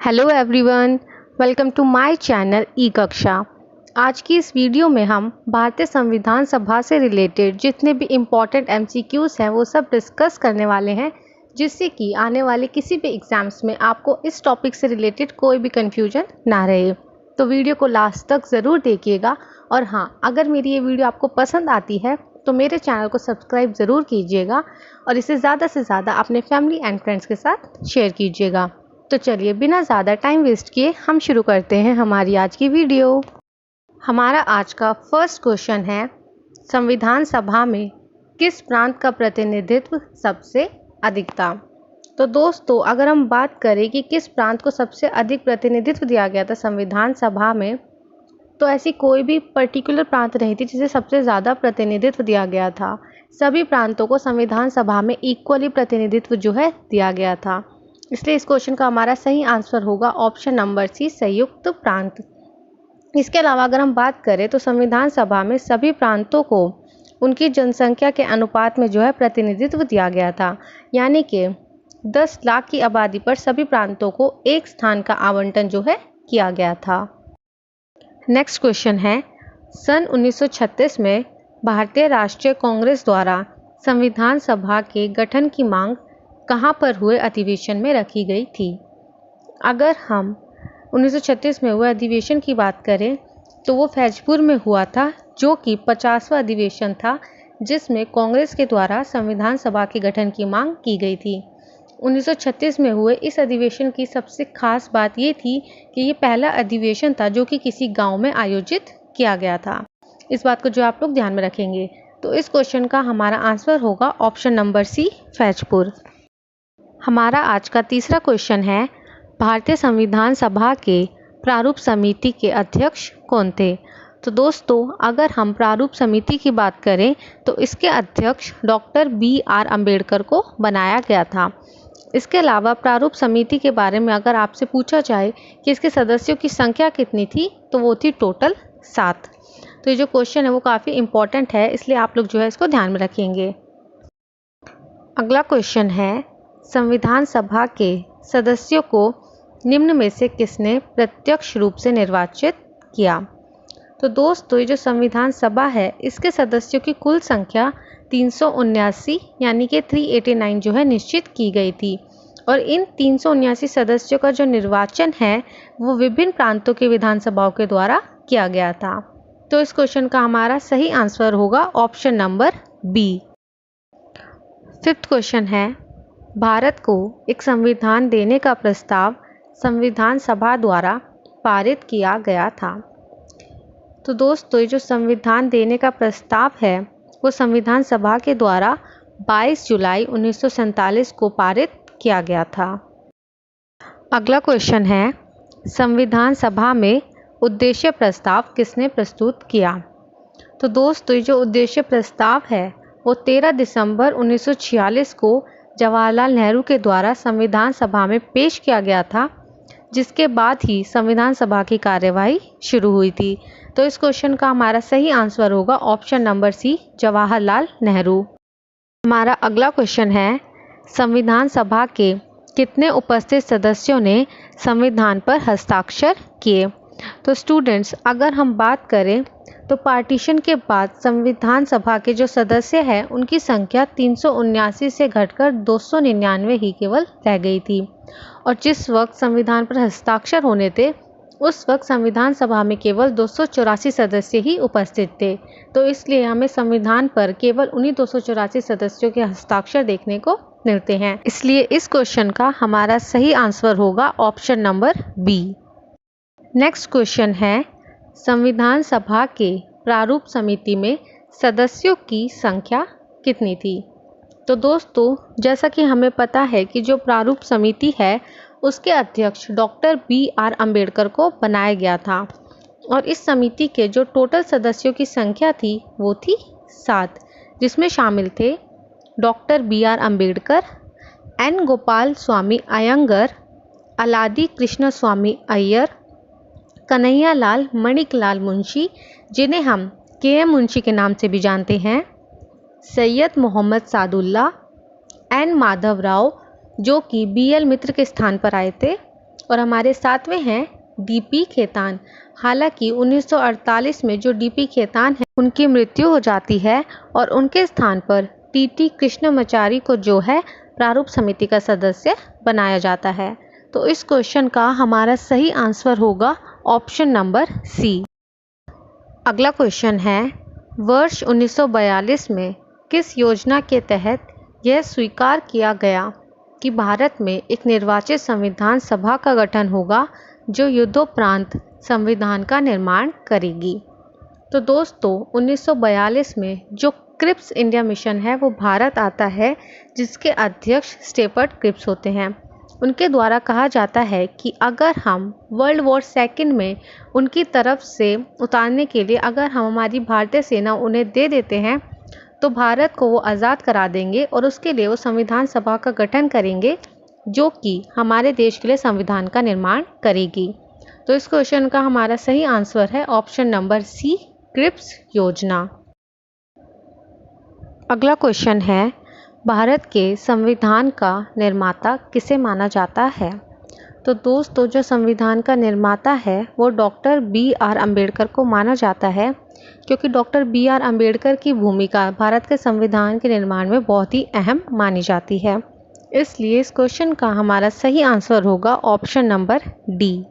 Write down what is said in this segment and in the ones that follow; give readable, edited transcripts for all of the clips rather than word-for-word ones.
Hello everyone, welcome to my channel e Kaksha. आज की इस वीडियो में हम भारतीय संविधान सभा से रिलेटेड जितने भी इम्पॉर्टेंट एमसीक्यूज़ हैं वो सब डिस्कस करने वाले हैं, जिससे कि आने वाले किसी भी एग्ज़ाम्स में आपको इस टॉपिक से रिलेटेड कोई भी कन्फ्यूजन ना रहे। तो वीडियो को लास्ट तक ज़रूर देखिएगा। और हाँ, अगर मेरी ये वीडियो आपको पसंद आती है तो मेरे चैनल को सब्सक्राइब ज़रूर कीजिएगा और इसे ज़्यादा से ज़्यादा अपने फैमिली एंड फ्रेंड्स के साथ शेयर कीजिएगा। तो चलिए बिना ज़्यादा टाइम वेस्ट किए हम शुरू करते हैं हमारी आज की वीडियो। हमारा आज का फर्स्ट क्वेश्चन है, संविधान सभा में किस प्रांत का प्रतिनिधित्व सबसे अधिक था। तो दोस्तों, अगर हम बात करें कि किस प्रांत को सबसे अधिक प्रतिनिधित्व दिया गया था संविधान सभा में, तो ऐसी कोई भी पर्टिकुलर प्रांत नहीं थी जिसे सबसे ज़्यादा प्रतिनिधित्व दिया गया था। सभी प्रांतों को संविधान सभा में इक्वली प्रतिनिधित्व जो है दिया गया था। इसलिए इस क्वेश्चन का हमारा सही आंसर होगा ऑप्शन नंबर सी, संयुक्त प्रांत। इसके अलावा अगर हम बात करें तो संविधान सभा में सभी प्रांतों को उनकी जनसंख्या के अनुपात में जो है प्रतिनिधित्व दिया गया था, यानी कि 10 लाख की आबादी पर सभी प्रांतों को एक स्थान का आवंटन जो है किया गया था। नेक्स्ट क्वेश्चन है, सन 1936 में भारतीय राष्ट्रीय कांग्रेस द्वारा संविधान सभा के गठन की मांग कहाँ पर हुए अधिवेशन में रखी गई थी। अगर हम 1936 में हुए अधिवेशन की बात करें तो वो फैजपुर में हुआ था, जो कि 50वां अधिवेशन था जिसमें कांग्रेस के द्वारा संविधान सभा के गठन की मांग की गई थी। 1936 में हुए इस अधिवेशन की सबसे खास बात ये थी कि ये पहला अधिवेशन था जो कि किसी गांव में आयोजित किया गया था। इस बात को जो आप लोग ध्यान में रखेंगे, तो इस क्वेश्चन का हमारा आंसर होगा ऑप्शन नंबर सी, फैजपुर। हमारा आज का तीसरा क्वेश्चन है, भारतीय संविधान सभा के प्रारूप समिति के अध्यक्ष कौन थे। तो दोस्तों, अगर हम प्रारूप समिति की बात करें तो इसके अध्यक्ष डॉक्टर BR अम्बेडकर को बनाया गया था। इसके अलावा प्रारूप समिति के बारे में अगर आपसे पूछा जाए कि इसके सदस्यों की संख्या कितनी थी, तो वो थी टोटल 7। तो ये जो क्वेश्चन है वो काफ़ी इम्पॉर्टेंट है, इसलिए आप लोग जो है इसको ध्यान में रखेंगे। अगला क्वेश्चन है, संविधान सभा के सदस्यों को निम्न में से किसने प्रत्यक्ष रूप से निर्वाचित किया। तो दोस्तों, ये जो संविधान सभा है इसके सदस्यों की कुल संख्या 379 यानी कि 389 जो है निश्चित की गई थी। और इन 379 सदस्यों का जो निर्वाचन है वो विभिन्न प्रांतों की विधानसभाओं के द्वारा किया गया था। तो इस क्वेश्चन का हमारा सही आंसर होगा option number B. Fifth question है, भारत को एक संविधान देने का प्रस्ताव संविधान सभा द्वारा पारित किया गया था। तो दोस्तों, ये जो संविधान देने का प्रस्ताव है वो संविधान सभा के द्वारा 22 जुलाई 1947 को पारित किया गया था। अगला क्वेश्चन है, संविधान सभा में उद्देश्य प्रस्ताव किसने प्रस्तुत किया। तो दोस्तों, ये जो उद्देश्य प्रस्ताव है वो 13 दिसंबर 1946 को जवाहरलाल नेहरू के द्वारा संविधान सभा में पेश किया गया था, जिसके बाद ही संविधान सभा की कार्यवाही शुरू हुई थी। तो इस क्वेश्चन का हमारा सही आंसर होगा option number C, Jawaharlal Nehru. हमारा अगला क्वेश्चन है, संविधान सभा के कितने उपस्थित सदस्यों ने संविधान पर हस्ताक्षर किए। तो स्टूडेंट्स, अगर हम बात करें तो पार्टीशन के बाद संविधान सभा के जो सदस्य हैं उनकी संख्या 379 से घटकर 299 ही केवल रह गई थी। और जिस वक्त संविधान पर हस्ताक्षर होने थे उस वक्त संविधान सभा में केवल 284 सदस्य ही उपस्थित थे। तो इसलिए हमें संविधान पर केवल उन्हीं 284 सदस्यों के हस्ताक्षर देखने को मिलते हैं। इसलिए इस क्वेश्चन का हमारा सही आंसर होगा option number B. Next question है, संविधान सभा के प्रारूप समिति में सदस्यों की संख्या कितनी थी। तो दोस्तों, जैसा कि हमें पता है कि जो प्रारूप समिति है उसके अध्यक्ष डॉक्टर BR अम्बेडकर को बनाया गया था। और इस समिति के जो टोटल सदस्यों की संख्या थी वो थी 7, जिसमें शामिल थे doctor BR Ambedkar, N Gopal Swami Ayyangar, Alladi Krishna Swami Iyer, Kanhaiya Lal Maneklal Munshi, जिन्हें हम KM मुंशी के नाम से भी जानते हैं, सैयद मोहम्मद सादुल्ला, N माधव राव जो कि BL मित्र के स्थान पर आए थे, और हमारे सातवें हैं डीपी खेतान। हालांकि 1948 में जो डीपी खेतान है उनकी मृत्यु हो जाती है और उनके स्थान पर टीटी कृष्णमाचारी को जो है प्रारूप समिति का सदस्य बनाया जाता है। तो इस क्वेश्चन का हमारा सही आंसर होगा ऑप्शन नंबर सी। अगला क्वेश्चन है, वर्ष 1942 में किस योजना के तहत यह स्वीकार किया गया कि भारत में एक निर्वाचित संविधान सभा का गठन होगा जो युद्धोपरांत संविधान का निर्माण करेगी? तो दोस्तों 1942 में जो क्रिप्स इंडिया मिशन है वो भारत आता है, जिसके अध्यक्ष स्टेफर्ड क्रिप्स होते हैं। उनके द्वारा कहा जाता है कि अगर हम वर्ल्ड वॉर सेकेंड में उनकी तरफ से उतारने के लिए अगर हम हमारी भारतीय सेना उन्हें दे देते हैं तो भारत को वो आज़ाद करा देंगे और उसके लिए वो संविधान सभा का गठन करेंगे जो कि हमारे देश के लिए संविधान का निर्माण करेगी। तो इस क्वेश्चन का हमारा सही आंसर है ऑप्शन नंबर सी, क्रिप्स योजना। अगला क्वेश्चन है, भारत के संविधान का निर्माता किसे माना जाता है? तो दोस्तों जो संविधान का निर्माता है वो डॉक्टर बी.आर. अम्बेडकर को माना जाता है, क्योंकि डॉक्टर बी.आर. अम्बेडकर की भूमिका भारत के संविधान के निर्माण में बहुत ही अहम मानी जाती है। इसलिए इस क्वेश्चन का हमारा सही आंसर होगा ऑप्शन नंबर डी।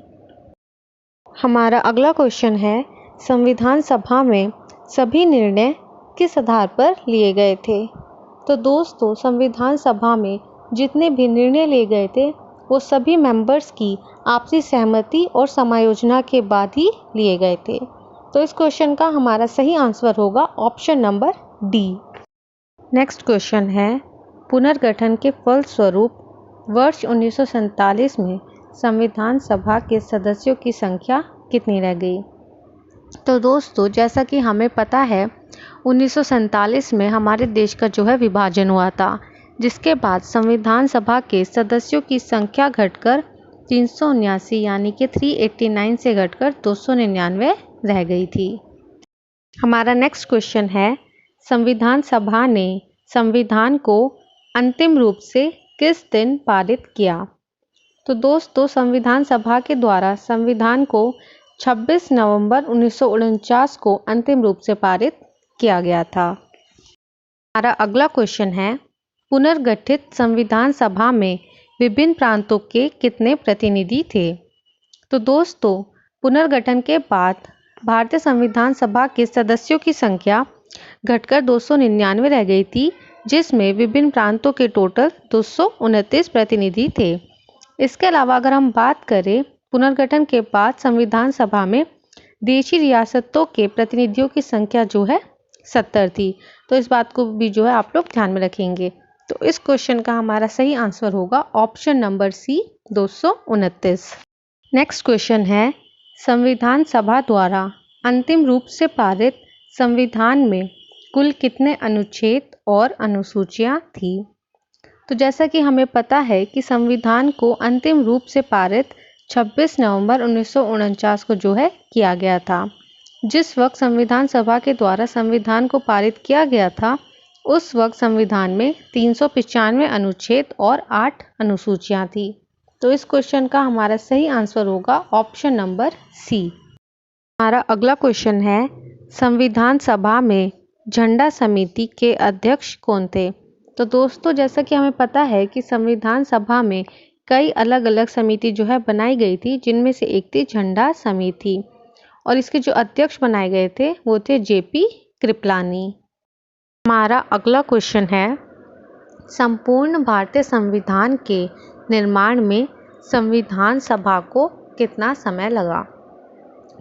हमारा अगला क्वेश्चन है, संविधान सभा में सभी निर्णय किस आधार पर लिए गए थे? तो दोस्तों संविधान सभा में जितने भी निर्णय लिए गए थे वो सभी मेंबर्स की आपसी सहमति और समायोजना के बाद ही लिए गए थे। तो इस क्वेश्चन का हमारा सही आंसर होगा option number D. Next question है, पुनर्गठन के फलस्वरूप वर्ष 1947 में संविधान सभा के सदस्यों की संख्या कितनी रह गई? तो दोस्तों जैसा कि हमें पता है 1947 में हमारे देश का जो है विभाजन हुआ था, जिसके बाद संविधान सभा के सदस्यों की संख्या घटकर 379 यानी कि 389 से घटकर 299 रह गई थी। हमारा नेक्स्ट क्वेश्चन है, संविधान सभा ने संविधान को अंतिम रूप से किस दिन पारित किया? तो दोस्तों संविधान सभा के द्वारा संविधान को 26 नवंबर 1949 को अंतिम रूप से पारित किया गया था। हमारा अगला क्वेश्चन है, पुनर्गठित संविधान सभा में विभिन्न प्रांतों के कितने प्रतिनिधि थे? तो दोस्तों पुनर्गठन के बाद भारतीय संविधान सभा के सदस्यों की संख्या घटकर 299 रह गई थी, जिसमें विभिन्न प्रांतों के टोटल 229 प्रतिनिधि थे। इसके अलावा अगर हम बात करें पुनर्गठन के बाद संविधान सभा में देशी रियासतों के प्रतिनिधियों की संख्या जो है 70 थी। तो इस बात को भी जो है आप लोग ध्यान में रखेंगे। तो इस क्वेश्चन का हमारा सही आंसर होगा option number C, 229। Next question है, संविधान सभा द्वारा अंतिम रूप से पारित संविधान में कुल कितने अनुच्छेद और अनुसूचियां थी? तो जैसा कि हमें पता है कि संविधान को अंतिम रूप से पारित 26 नवंबर 1949 को जो है किया गया था। जिस वक्त संविधान सभा के द्वारा संविधान को पारित किया गया था उस वक्त संविधान में 395 अनुच्छेद और 8 अनुसूचियां थी। तो इस क्वेश्चन का हमारा सही आंसर होगा ऑप्शन नंबर सी। हमारा अगला क्वेश्चन है, संविधान सभा में झंडा समिति के अध्यक्ष कौन थे? तो दोस्तों जैसा कि हमें पता है कि संविधान सभा में कई अलग अलग समिति जो है बनाई गई थी, जिनमें से एक थी झंडा समिति और इसके जो अध्यक्ष बनाए गए थे वो थे जेपी कृपलानी। हमारा अगला क्वेश्चन है, संपूर्ण भारतीय संविधान के निर्माण में संविधान सभा को कितना समय लगा?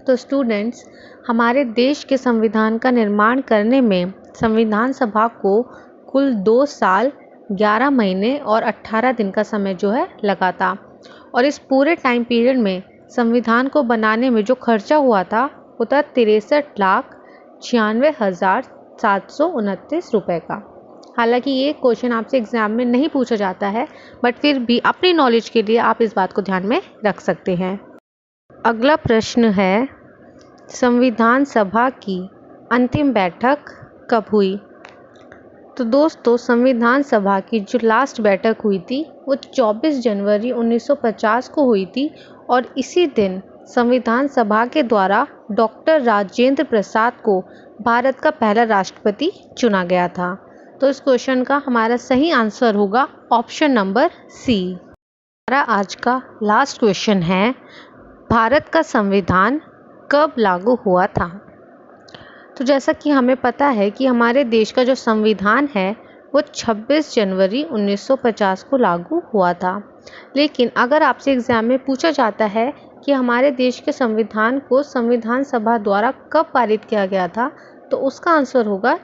तो स्टूडेंट्स हमारे देश के संविधान का निर्माण करने में संविधान सभा को कुल 2 साल 11 महीने और 18 दिन का समय जो है लगा था और इस पूरे टाइम पीरियड में संविधान को बनाने में जो खर्चा हुआ था वो था 63,96,729 रुपये का। हालांकि ये क्वेश्चन आपसे एग्जाम में नहीं पूछा जाता है, बट फिर भी अपनी नॉलेज के लिए आप इस बात को ध्यान में रख सकते हैं। अगला प्रश्न है, संविधान सभा की अंतिम बैठक कब हुई? तो दोस्तों, संविधान सभा की जो लास्ट बैठक हुई थी वो 24 जनवरी 1950 को हुई थी और इसी दिन संविधान सभा के द्वारा डॉक्टर राजेंद्र प्रसाद को भारत का पहला राष्ट्रपति चुना गया था। तो इस क्वेश्चन का हमारा सही आंसर होगा ऑप्शन नंबर सी। हमारा आज का लास्ट क्वेश्चन है, भारत का संविधान कब लागू हुआ था? तो जैसा कि हमें पता है कि हमारे देश का जो संविधान है वो 26 जनवरी 1950 को लागू हुआ था। लेकिन अगर आपसे एग्ज़ाम में पूछा जाता है कि हमारे देश के संविधान को संविधान सभा द्वारा कब पारित किया गया था, तो उसका आंसर होगा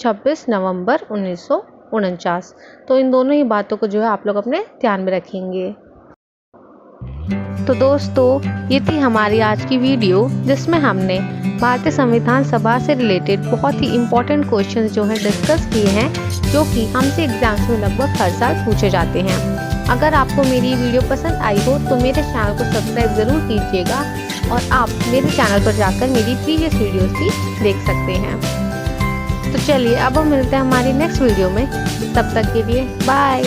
26 नवंबर 1949। तो इन दोनों ही बातों को जो है आप लोग अपने ध्यान में रखेंगे। तो दोस्तों, ये थी हमारी आज की वीडियो जिसमें हमने भारतीय संविधान सभा से रिलेटेड बहुत ही इम्पोर्टेंट क्वेश्चंस जो हैं डिस्कस किए हैं, जो कि हमसे एग्जाम्स में लगभग हर साल पूछे जाते हैं। अगर आपको मेरी वीडियो पसंद आई हो तो मेरे चैनल को सब्सक्राइब ज़रूर कीजिएगा और आप मेरे चैनल पर जाकर मेरी प्रीवियस वीडियोस भी देख सकते हैं। तो चलिए अब हम मिलते हैं हमारी नेक्स्ट वीडियो में। तब तक के लिए बाय।